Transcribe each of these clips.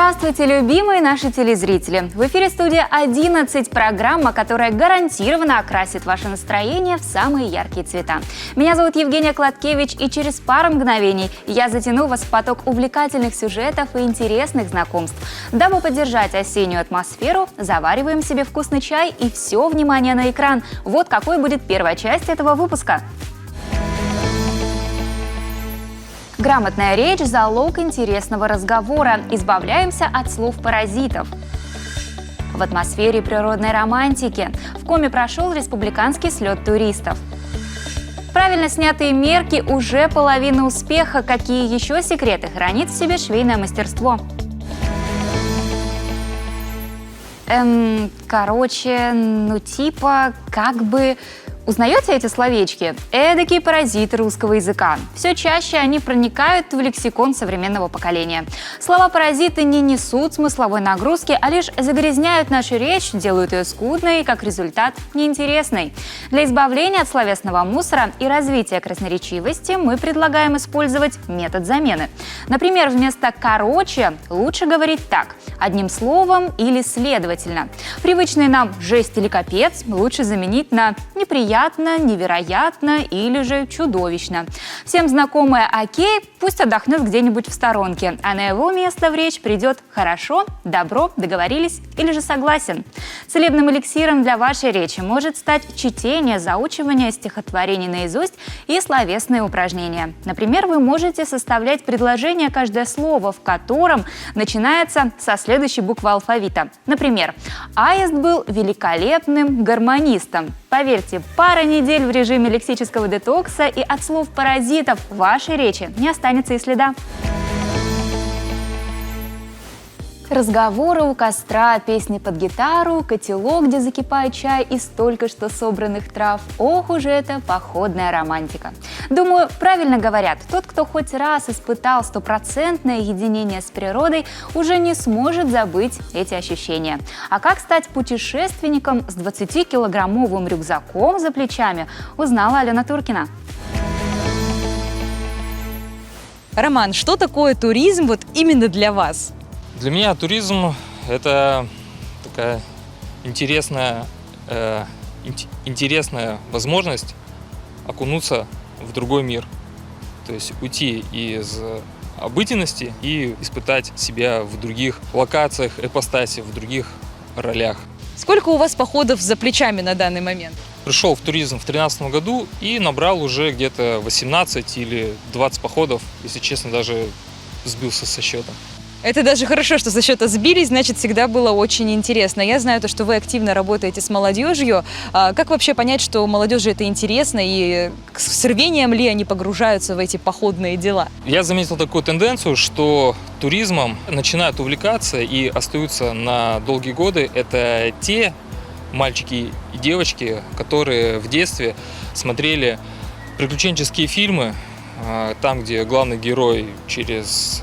Здравствуйте, любимые наши телезрители! В эфире студия 11, программа, которая гарантированно окрасит ваше настроение в самые яркие цвета. Меня зовут Евгения Кладкевич, и через пару мгновений я затяну вас в поток увлекательных сюжетов и интересных знакомств. Дабы поддержать осеннюю атмосферу, завариваем себе вкусный чай и все внимание на экран. Вот какой будет первая часть этого выпуска. Грамотная речь – залог интересного разговора. Избавляемся от слов-паразитов. В атмосфере природной романтики. В Коми прошел республиканский слет туристов. Правильно снятые мерки – уже половина успеха. Какие еще секреты хранит в себе швейное мастерство? Узнаете эти словечки? Эдакие паразиты русского языка. Все чаще они проникают в лексикон современного поколения. Слова-паразиты не несут смысловой нагрузки, а лишь загрязняют нашу речь, делают ее скудной и, как результат, неинтересной. Для избавления от словесного мусора и развития красноречивости мы предлагаем использовать метод замены. Например, вместо «короче» лучше говорить так: одним словом или следовательно. Привычные нам «жесть» или «капец» лучше заменить на «неприятно», «невероятно» или же «чудовищно». Всем знакомое «окей» пусть отдохнет где-нибудь в сторонке, а на его место в речь придет «хорошо», «добро», «договорились» или же «согласен». Целебным эликсиром для вашей речи может стать чтение, заучивание стихотворений наизусть и словесные упражнения. Например, вы можете составлять предложение, каждое слово в котором начинается со следующей буквы алфавита. Например, Аист был великолепным гармонистом. Поверьте, пара недель в режиме лексического детокса, и от слов-паразитов в вашей речи не останется и следа. Разговоры у костра, песни под гитару, котелок, где закипает чай из только что собранных трав. Ох уж это походная романтика. Думаю, правильно говорят, тот, кто хоть раз испытал стопроцентное единение с природой, уже не сможет забыть эти ощущения. А как стать путешественником с 20-килограммовым рюкзаком за плечами, узнала Алена Туркина. Роман, что такое туризм вот именно для вас? Для меня туризм – это такая интересная возможность окунуться в другой мир. То есть уйти из обыденности и испытать себя в других локациях, ипостаси, в других ролях. Сколько у вас походов за плечами на данный момент? Пришел в туризм в 2013 году и набрал уже где-то 18 или 20 походов. Если честно, даже сбился со счета. Это даже хорошо, что со счета сбились, значит, всегда было очень интересно. Я знаю, что вы активно работаете с молодежью. Как вообще понять, что молодежи это интересно, и с рвением ли они погружаются в эти походные дела? Я заметил такую тенденцию, что туризмом начинают увлекаться и остаются на долгие годы. Это те мальчики и девочки, которые в детстве смотрели приключенческие фильмы, там, где главный герой через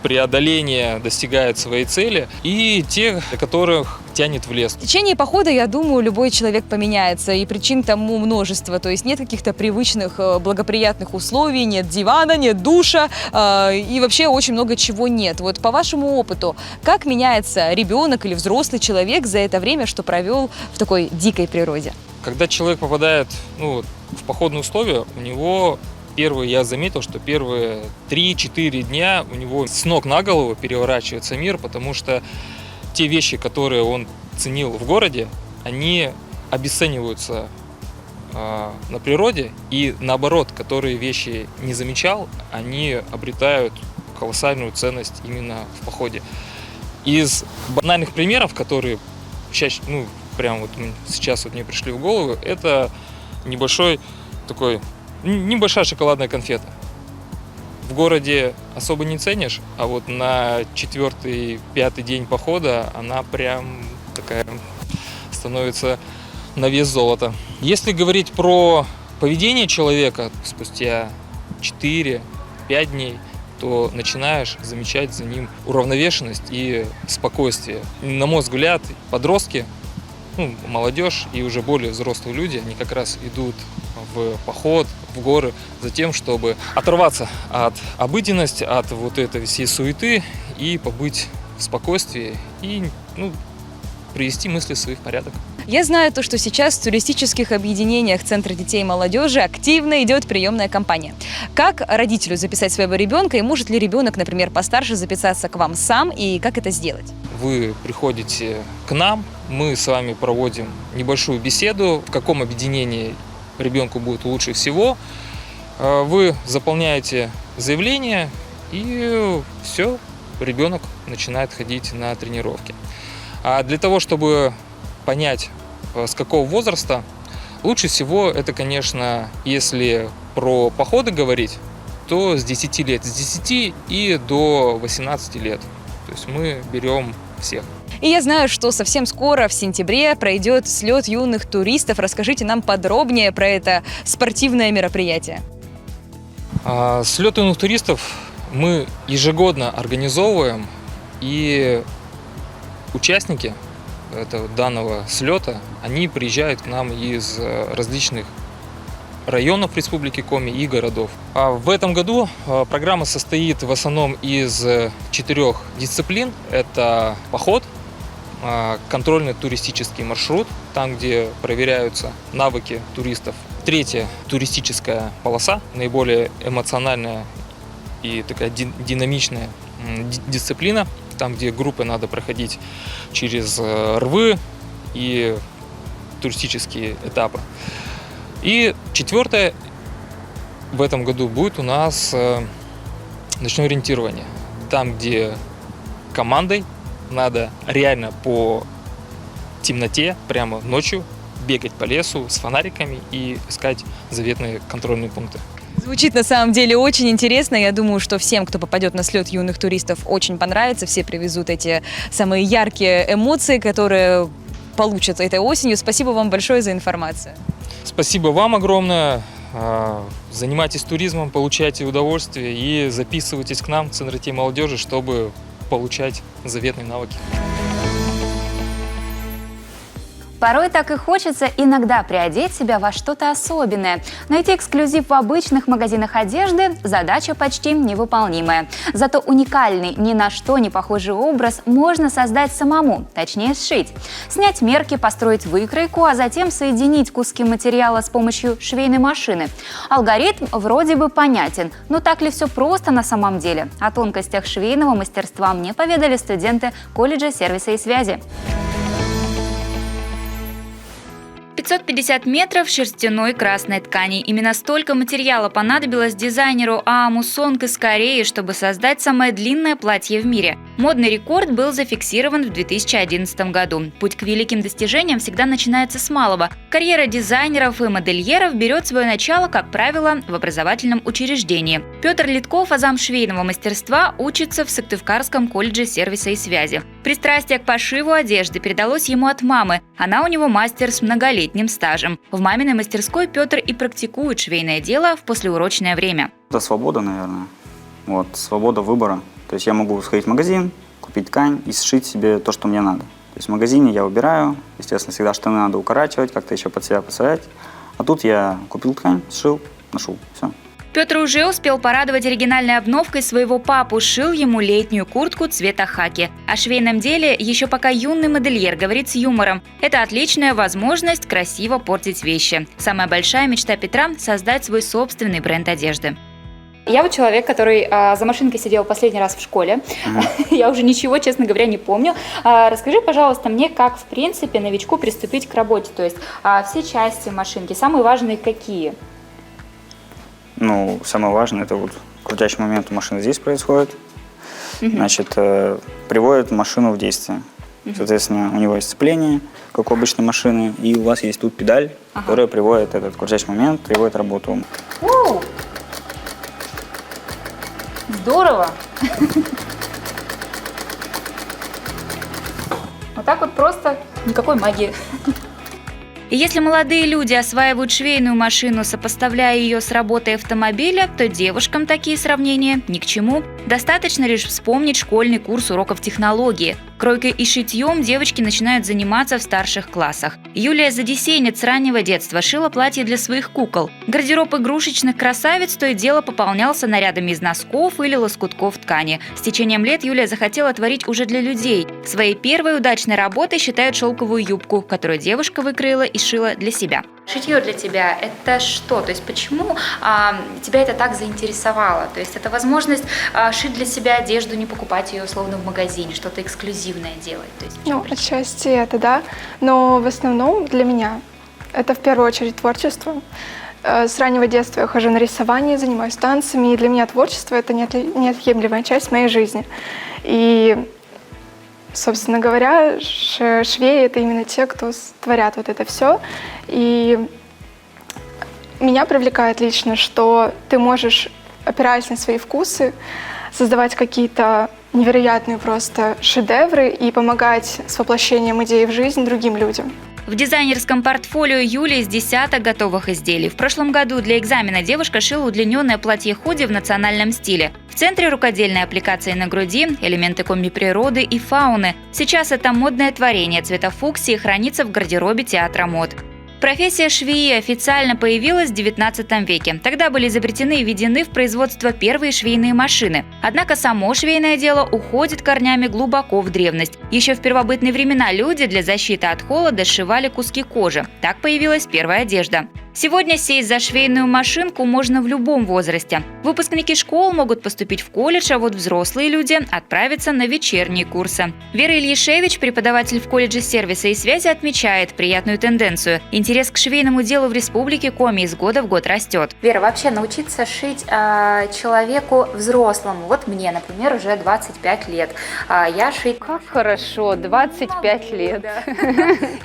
преодоление достигает своей цели, и тех, которых тянет в лес. В течение похода, я думаю, любой человек поменяется, и причин тому множество. То есть нет каких-то привычных благоприятных условий, нет дивана, нет душа, и вообще очень много чего нет. Вот по вашему опыту, как меняется ребенок или взрослый человек за это время, что провел в такой дикой природе? Когда человек попадает в походные условия, у него я заметил, что первые 3-4 дня у него с ног на голову переворачивается мир, потому что те вещи, которые он ценил в городе, они обесцениваются на природе, и наоборот, которые вещи не замечал, они обретают колоссальную ценность именно в походе. Из банальных примеров, которые чаще, прямо вот сейчас мне пришли в голову, это небольшая шоколадная конфета. В городе особо не ценишь, а вот на 4-5 день похода она прям такая становится на вес золота. Если говорить про поведение человека спустя 4-5 дней, то начинаешь замечать за ним уравновешенность и спокойствие. На мой взгляд, подростки, молодежь и уже более взрослые люди, они как раз идут в поход, в горы за тем, чтобы оторваться от обыденности, от вот этой всей суеты и побыть в спокойствии и привести мысли в своих порядок. Я знаю то, что сейчас в туристических объединениях Центра детей и молодежи активно идет приемная кампания. Как родителю записать своего ребенка и может ли ребенок, например, постарше записаться к вам сам и как это сделать? Вы приходите к нам, мы с вами проводим небольшую беседу, в каком объединении ребенку будет лучше всего. Вы заполняете заявление, и все, ребенок начинает ходить на тренировки. А для того, чтобы понять, с какого возраста, лучше всего это, конечно, если про походы говорить, то с 10 лет, с 10 и до 18 лет. То есть мы берем всех. И я знаю, что совсем скоро, в сентябре, пройдет слет юных туристов. Расскажите нам подробнее про это спортивное мероприятие. Слет юных туристов мы ежегодно организовываем, и участники данного слета, они приезжают к нам из различных районов Республики Коми и городов. А в этом году программа состоит в основном из 4 дисциплин. Это поход, контрольный туристический маршрут, там, где проверяются навыки туристов. 3-я туристическая полоса, наиболее эмоциональная и такая динамичная дисциплина, там, где группы надо проходить через рвы и туристические этапы. И 4-е в этом году будет у нас ночное ориентирование. Там, где командой надо реально по темноте, прямо ночью, бегать по лесу с фонариками и искать заветные контрольные пункты. Звучит на самом деле очень интересно. Я думаю, что всем, кто попадет на слет юных туристов, очень понравится. Все привезут эти самые яркие эмоции, которые получат этой осенью. Спасибо вам большое за информацию. Спасибо вам огромное. Занимайтесь туризмом, получайте удовольствие и записывайтесь к нам в Центр детей и молодежи, чтобы получать заветные навыки. Порой так и хочется иногда приодеть себя во что-то особенное. Найти эксклюзив в обычных магазинах одежды – задача почти невыполнимая. Зато уникальный, ни на что не похожий образ можно создать самому, точнее сшить. Снять мерки, построить выкройку, а затем соединить куски материала с помощью швейной машины. Алгоритм вроде бы понятен, но так ли все просто на самом деле? О тонкостях швейного мастерства мне поведали студенты колледжа сервиса и связи. 550 метров шерстяной красной ткани. Именно столько материала понадобилось дизайнеру Ааму Сонг из Кореи, чтобы создать самое длинное платье в мире. Модный рекорд был зафиксирован в 2011 году. Путь к великим достижениям всегда начинается с малого. Карьера дизайнеров и модельеров берет свое начало, как правило, в образовательном учреждении. Петр Литков, азам швейного мастерства, учится в Сыктывкарском колледже сервиса и связи. Пристрастие к пошиву одежды передалось ему от мамы. Она у него мастер с многолетним стажем. В маминой мастерской Петр и практикует швейное дело в послеурочное время. Это свобода, наверное. Свобода выбора. То есть я могу сходить в магазин, купить ткань и сшить себе то, что мне надо. То есть в магазине я выбираю, естественно, всегда штаны надо укорачивать, как-то еще под себя подставлять. А тут я купил ткань, сшил, ношу, все. Петр уже успел порадовать оригинальной обновкой своего папу, сшил ему летнюю куртку цвета хаки. О швейном деле еще пока юный модельер говорит с юмором. Это отличная возможность красиво портить вещи. Самая большая мечта Петра – создать свой собственный бренд одежды. Я вот человек, который за машинкой сидел последний раз в школе. Я уже ничего, честно говоря, не помню. Расскажи, пожалуйста, мне, как, в принципе, новичку приступить к работе. То есть все части машинки, самые важные какие? Самое важное, это крутящий момент у машины здесь происходит. Значит, приводит машину в действие. Соответственно, у него есть сцепление, как у обычной машины, и у вас есть тут педаль, которая приводит этот крутящий момент, приводит работу. Оу! Здорово! Вот так вот просто, никакой магии. И если молодые люди осваивают швейную машину, сопоставляя ее с работой автомобиля, то девушкам такие сравнения ни к чему. Достаточно лишь вспомнить школьный курс уроков технологии. Кройкой и шитьем девочки начинают заниматься в старших классах. Юлия задесейниц с раннего детства шила платья для своих кукол. Гардероб игрушечных красавиц то и дело пополнялся нарядами из носков или лоскутков ткани. С течением лет Юлия захотела творить уже для людей. Своей первой удачной работой считают шелковую юбку, которую девушка выкроила и шила для себя. Шитье для тебя – это что? То есть почему тебя это так заинтересовало? То есть это возможность шить для себя одежду, не покупать ее условно в магазине, что-то эксклюзивное делать? То есть, Ну, отчасти это, да. Но в основном для меня это в первую очередь творчество. С раннего детства я хожу на рисование, занимаюсь танцами, и для меня творчество – это неотъемлемая часть моей жизни. И, собственно говоря, швеи – это именно те, кто творят вот это все. И меня привлекает лично, что ты можешь, опираясь на свои вкусы, создавать какие-то невероятные просто шедевры и помогать с воплощением идей в жизнь другим людям. В дизайнерском портфолио Юли из десяток готовых изделий. В прошлом году для экзамена девушка шила удлиненное платье-худи в национальном стиле. В центре рукодельной аппликации на груди, элементы комби-природы и фауны. Сейчас это модное творение цвета фуксии хранится в гардеробе театра мод. Профессия швеи официально появилась в XIX веке. Тогда были изобретены и введены в производство первые швейные машины. Однако само швейное дело уходит корнями глубоко в древность. Еще в первобытные времена люди для защиты от холода сшивали куски кожи. Так появилась первая одежда. Сегодня сесть за швейную машинку можно в любом возрасте. Выпускники школ могут поступить в колледж, а вот взрослые люди отправиться на вечерние курсы. Вера Ильяшевич, преподаватель в колледже сервиса и связи, отмечает приятную тенденцию. Интерес к швейному делу в республике Коми из года в год растет. Вера, вообще научиться шить человеку взрослому, вот мне, например, уже 25 лет, я шить... Как хорошо, 25 лет.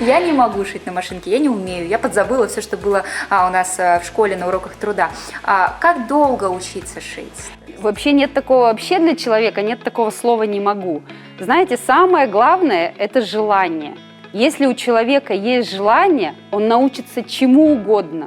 Я не могу шить на машинке, я не умею, я подзабыла все, что было у нас в школе на уроках труда. Как долго учиться шить? Вообще нет такого, вообще для человека нет такого слова «не могу». Знаете, самое главное – это желание. Если у человека есть желание, он научится чему угодно.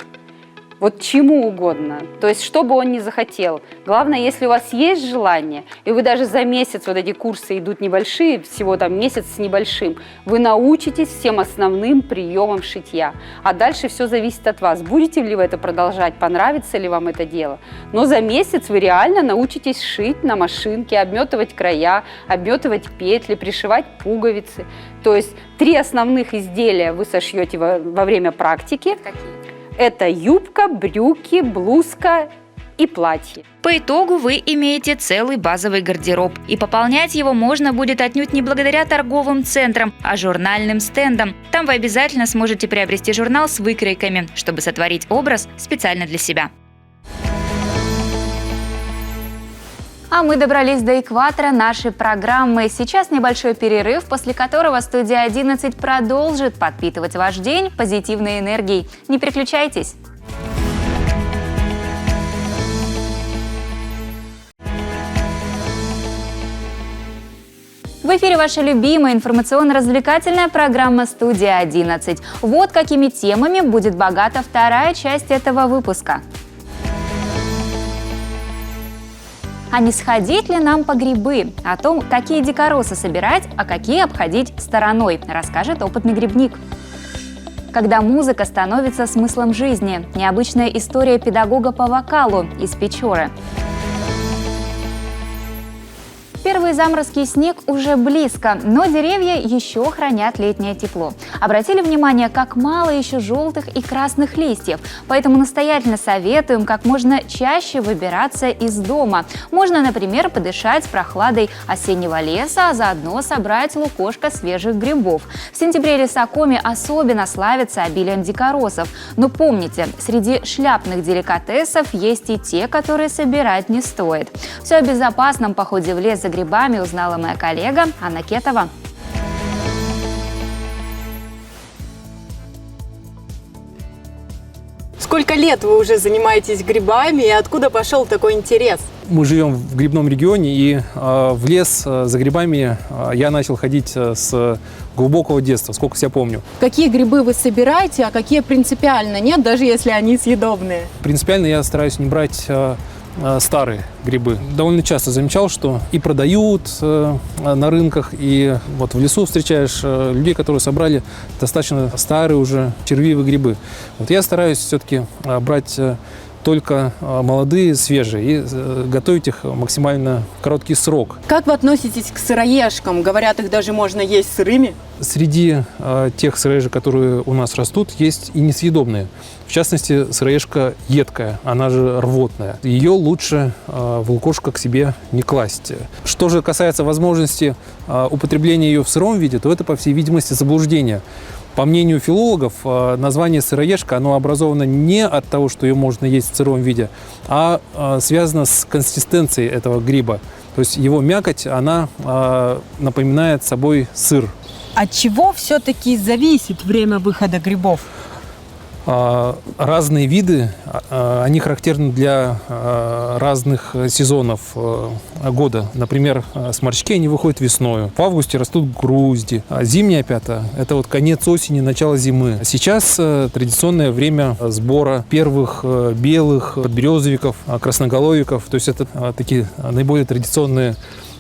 Вот чему угодно, то есть что бы он ни захотел. Главное, если у вас есть желание, и вы даже за месяц, вот эти курсы идут небольшие, всего там месяц с небольшим, вы научитесь всем основным приемам шитья. А дальше все зависит от вас. Будете ли вы это продолжать, понравится ли вам это дело. Но за месяц вы реально научитесь шить на машинке, обметывать края, обметывать петли, пришивать пуговицы. То есть 3 основных изделия вы сошьете во время практики. Какие? Это юбка, брюки, блузка и платье. По итогу вы имеете целый базовый гардероб. И пополнять его можно будет отнюдь не благодаря торговым центрам, а журнальным стендам. Там вы обязательно сможете приобрести журнал с выкройками, чтобы сотворить образ специально для себя. А мы добрались до экватора нашей программы. Сейчас небольшой перерыв, после которого студия 11 продолжит подпитывать ваш день позитивной энергией. Не переключайтесь. В эфире ваша любимая информационно-развлекательная программа «Студия 11». Вот какими темами будет богата вторая часть этого выпуска. А не сходить ли нам по грибы? О том, какие дикоросы собирать, а какие обходить стороной, расскажет опытный грибник. Когда музыка становится смыслом жизни. Необычная история педагога по вокалу из Печоры. Первые заморозки и снег уже близко, но деревья еще хранят летнее тепло. Обратили внимание, как мало еще желтых и красных листьев, поэтому настоятельно советуем как можно чаще выбираться из дома. Можно, например, подышать прохладой осеннего леса, а заодно собрать лукошко свежих грибов. В сентябре леса Коми особенно славятся обилием дикоросов. Но помните, среди шляпных деликатесов есть и те, которые собирать не стоит. Все о безопасном походе в лес за грибами узнала моя коллега Анна Кетова. Сколько лет вы уже занимаетесь грибами и откуда пошел такой интерес? Мы живем в грибном регионе, и в лес за грибами я начал ходить с глубокого детства, сколько себя помню. Какие грибы вы собираете, а какие принципиально нет, даже если они съедобные? Принципиально я стараюсь не брать старые грибы. Довольно часто замечал, что и продают на рынках, и вот в лесу встречаешь людей, которые собрали достаточно старые уже червивые грибы. Вот я стараюсь все-таки брать только молодые, свежие, и готовить их максимально короткий срок. Как вы относитесь к сыроежкам? Говорят, их даже можно есть сырыми. Среди тех сыроежек, которые у нас растут, есть и несъедобные. В частности, сыроежка едкая, она же рвотная. Ее лучше в лукошко к себе не класть. Что же касается возможности употребления ее в сыром виде, то это, по всей видимости, заблуждение. По мнению филологов, название сыроежка, оно образовано не от того, что ее можно есть в сыром виде, а связано с консистенцией этого гриба. То есть его мякоть, она напоминает собой сыр. От чего все-таки зависит время выхода грибов? Разные виды, они характерны для разных сезонов года. Например, сморчки, они выходят весною. В августе растут грузди. Зимняя пята – это вот конец осени, начало зимы. Сейчас традиционное время сбора первых белых подберезовиков, красноголовиков. То есть это такие наиболее традиционные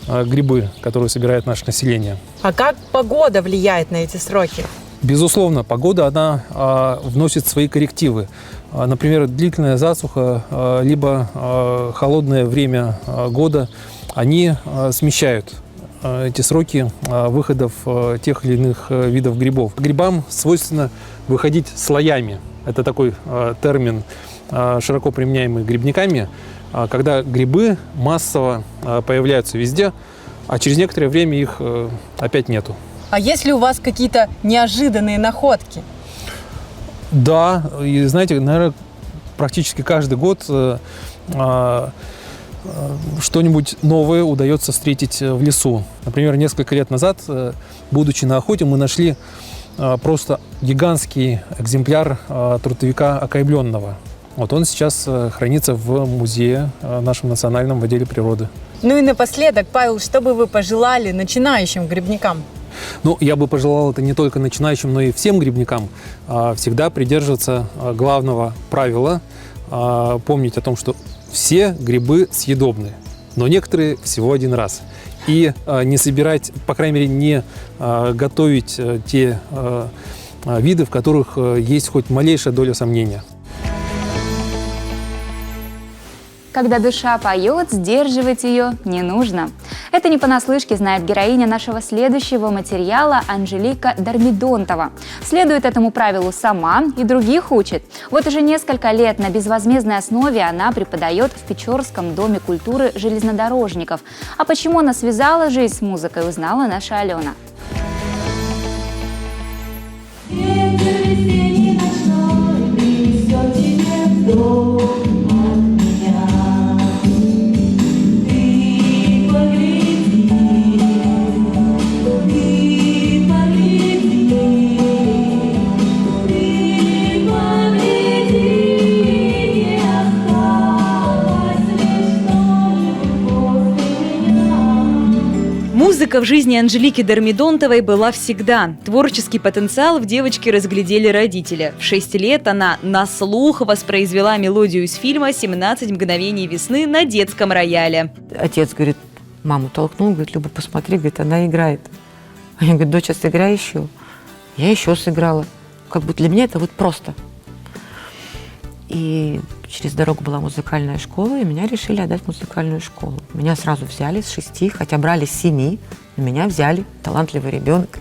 грибы, которые собирает наше население. А как погода влияет на эти сроки? Безусловно, погода, она вносит свои коррективы. Например, длительная засуха, либо холодное время года, они смещают эти сроки выходов тех или иных видов грибов. Грибам свойственно выходить слоями. Это такой термин, широко применяемый грибниками, когда грибы массово появляются везде, а через некоторое время их опять нету. А есть ли у вас какие-то неожиданные находки? Да, и знаете, наверное, практически каждый год что-нибудь новое удается встретить в лесу. Например, несколько лет назад, будучи на охоте, мы нашли просто гигантский экземпляр трутовика окаймленного. Вот он сейчас хранится в музее нашем национальном в отделе природы. Ну и напоследок, Павел, что бы вы пожелали начинающим грибникам? Ну, я бы пожелал это не только начинающим, но и всем грибникам всегда придерживаться главного правила, помнить о том, что все грибы съедобны, но некоторые всего один раз. И не собирать, по крайней мере, не готовить те виды, в которых есть хоть малейшая доля сомнения. Когда душа поет, сдерживать ее не нужно. Это не понаслышке знает героиня нашего следующего материала Анжелика Дормидонтова. Следует этому правилу сама и других учит. Вот уже несколько лет на безвозмездной основе она преподает в Печорском доме культуры железнодорожников. А почему она связала жизнь с музыкой, узнала наша Алена. Музыка в жизни Анжелики Дормидонтовой была всегда. Творческий потенциал в девочке разглядели родители. В 6 лет она на слух воспроизвела мелодию из фильма «17 мгновений весны» на детском рояле. Отец говорит, маму толкнул, говорит, Люба, посмотри, говорит, она играет. А я говорю, доча, сыграй еще. Я еще сыграла. Как бы для меня это вот просто. И через дорогу была музыкальная школа, и меня решили отдать в музыкальную школу. Меня сразу взяли с 6, хотя брали с 7, но меня взяли, талантливый ребенок.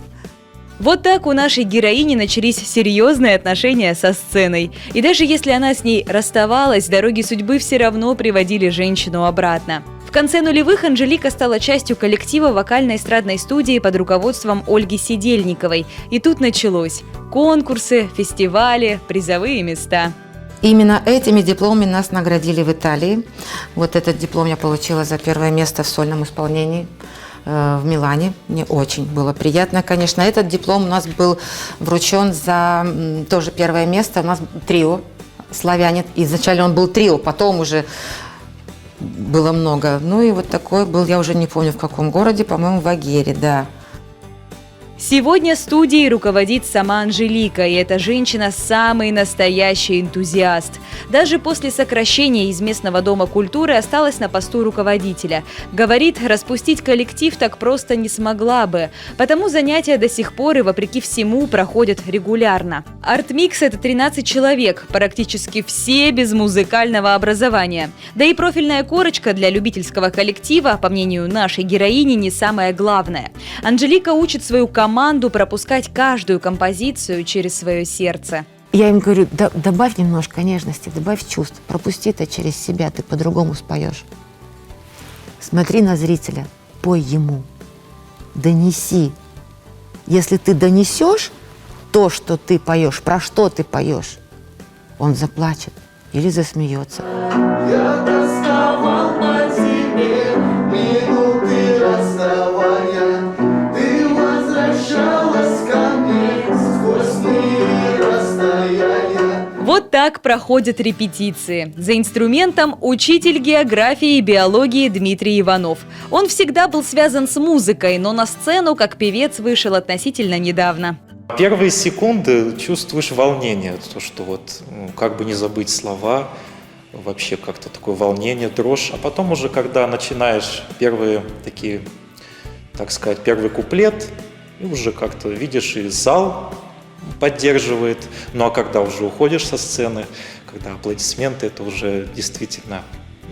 Вот так у нашей героини начались серьезные отношения со сценой. И даже если она с ней расставалась, дороги судьбы все равно приводили женщину обратно. В конце нулевых Анжелика стала частью коллектива вокально-эстрадной студии под руководством Ольги Сидельниковой. И тут началось. Конкурсы, фестивали, призовые места. Именно этими дипломами нас наградили в Италии. Вот этот диплом я получила за первое место в сольном исполнении в Милане. Мне очень было приятно, конечно. Этот диплом у нас был вручен за тоже первое место. У нас трио «Славяне». Изначально он был трио, потом уже было много. Ну и вот такой был, я уже не помню в каком городе, по-моему, в Агере, да. Сегодня студией руководит сама Анжелика, и эта женщина самый настоящий энтузиаст. Даже после сокращения из местного дома культуры осталась на посту руководителя. Говорит, распустить коллектив так просто не смогла бы, потому занятия до сих пор и вопреки всему проходят регулярно. Артмикс – это 13 человек, практически все без музыкального образования. Да и профильная корочка для любительского коллектива, по мнению нашей героини, не самое главное. Анжелика учит свою команду пропускать каждую композицию через свое сердце. Я им говорю, добавь немножко нежности, добавь чувств, пропусти это через себя, ты по-другому споешь. Смотри на зрителя, пой ему, донеси. Если ты донесешь то, что ты поешь, про что ты поешь, он заплачет или засмеется. Я тосковал по тебе, минуты расставания, ты возвращалась ко мне сквозь мир расстояния. Вот так проходят репетиции. За инструментом учитель географии и биологии Дмитрий Иванов. Он всегда был связан с музыкой, но на сцену как певец вышел относительно недавно. Первые секунды чувствуешь волнение, то, что вот как бы не забыть слова, вообще как-то такое волнение, дрожь. А потом уже, когда начинаешь первые такие, так сказать, первый куплет, и уже как-то видишь, и зал поддерживает. Ну а когда уже уходишь со сцены, когда аплодисменты, это уже действительно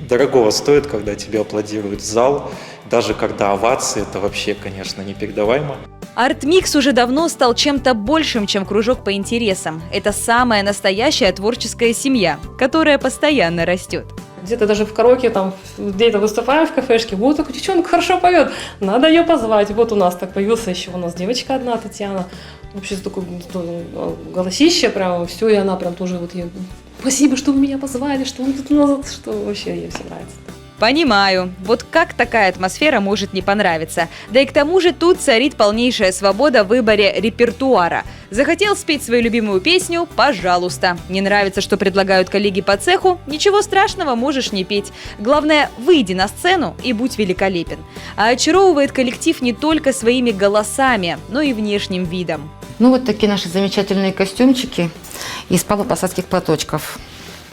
дорогого стоит, когда тебе аплодирует зал. Даже когда овации, это вообще, конечно, непередаваемо. Артмикс уже давно стал чем-то большим, чем кружок по интересам. Это самая настоящая творческая семья, которая постоянно растет. Где-то даже в караоке, там, где-то выступаем в кафешке, вот такой девчонка хорошо поет, надо ее позвать. Вот у нас так появился еще у нас девочка одна, Татьяна, вообще такое голосище прям, все, и она прям тоже вот ей, спасибо, что вы меня позвали, что вы тут у нас, что вообще ей все нравится. Понимаю, вот как такая атмосфера может не понравиться. Да и к тому же тут царит полнейшая свобода в выборе репертуара. Захотел спеть свою любимую песню – пожалуйста. Не нравится, что предлагают коллеги по цеху – ничего страшного, можешь не петь. Главное, выйди на сцену и будь великолепен. А очаровывает коллектив не только своими голосами, но и внешним видом. Ну вот такие наши замечательные костюмчики из павлопосадских платочков.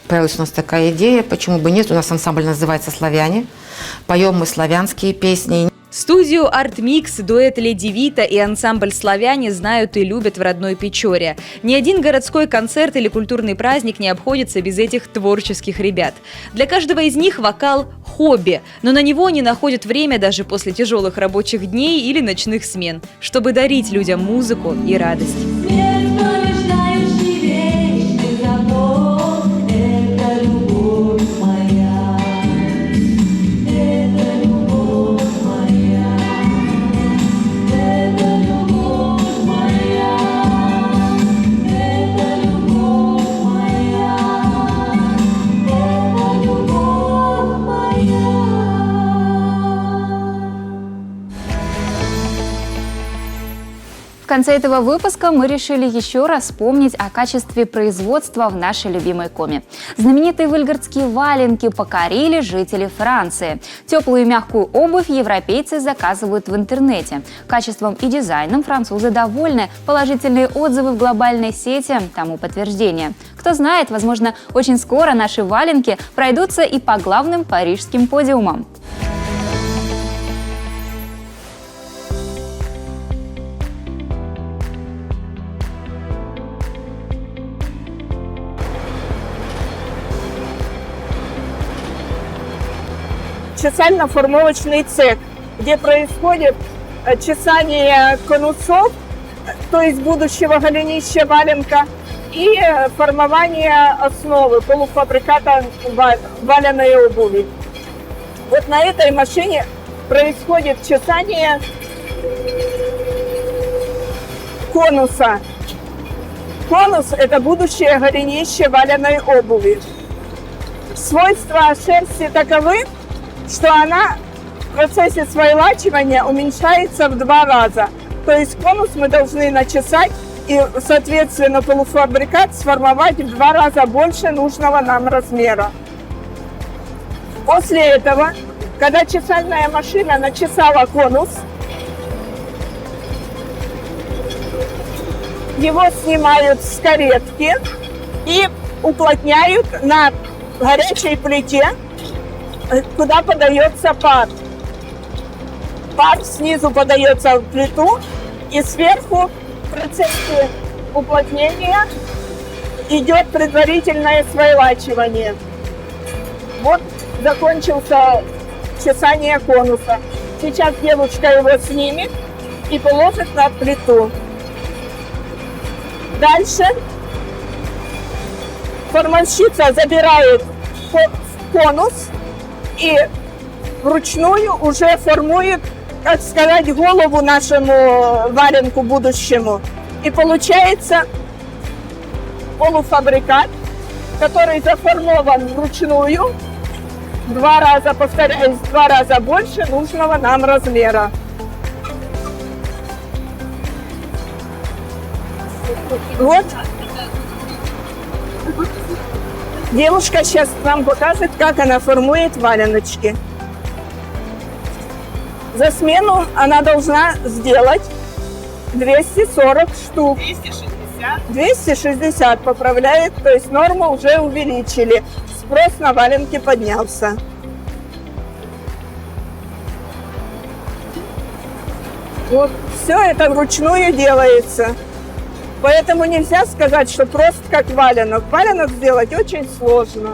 Появилась у нас такая идея, почему бы нет, у нас ансамбль называется «Славяне», поем мы славянские песни. Студию «Артмикс», дуэт Леди Вита и ансамбль «Славяне» знают и любят в родной Печоре. Ни один городской концерт или культурный праздник не обходится без этих творческих ребят. Для каждого из них вокал – хобби, но на него они находят время даже после тяжелых рабочих дней или ночных смен, чтобы дарить людям музыку и радость. В конце этого выпуска мы решили еще раз вспомнить о качестве производства в нашей любимой Коми. Знаменитые выльгардские валенки покорили жители Франции. Теплую и мягкую обувь европейцы заказывают в интернете. Качеством и дизайном французы довольны. Положительные отзывы в глобальной сети тому подтверждение. Кто знает, возможно, очень скоро наши валенки пройдутся и по главным парижским подиумам. Чесально-формовочный цех, где происходит чесание конусов, то есть будущего голенища валенка, и формование основы полуфабриката валеной обуви. Вот на этой машине происходит чесание конуса. Конус – это будущее голенище валеной обуви. Свойства шерсти таковы, что она в процессе своелачивания уменьшается в 2 раза. То есть конус мы должны начесать и, соответственно, полуфабрикат сформовать в 2 раза больше нужного нам размера. После этого, когда чесальная машина начесала конус, Его снимают с каретки и уплотняют на горячей плите, куда подается пар. Пар снизу подается в плиту, и сверху в процессе уплотнения идет предварительное свойлачивание. Вот закончился чесание конуса. Сейчас девушка его снимет и положит на плиту. Дальше формальщица забирает конус и вручную уже формует, так сказать, голову нашему валенку будущему. И получается полуфабрикат, который заформован вручную, повторяюсь, в 2 раза больше нужного нам размера. Вот. Девушка сейчас нам покажет, как она формует валеночки. За смену она должна сделать 240 штук. 260 поправляет, то есть норму уже увеличили. Спрос на валенки поднялся. Вот все это вручную делается. Поэтому нельзя сказать, что просто как валенок. Валенок сделать очень сложно.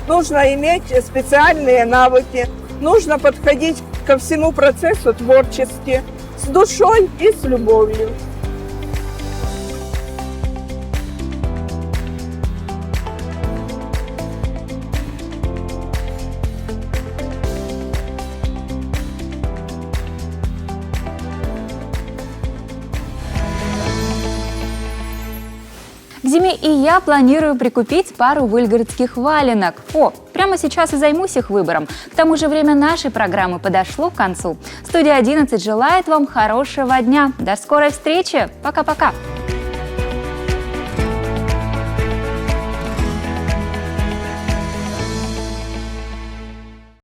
Нужно иметь специальные навыки. Нужно подходить ко всему процессу творчески, с душой и с любовью. К зиме и я планирую прикупить пару выльгородских валенок. Прямо сейчас и займусь их выбором. К тому же время нашей программы подошло к концу. Студия 11 желает вам хорошего дня. До скорой встречи. Пока-пока.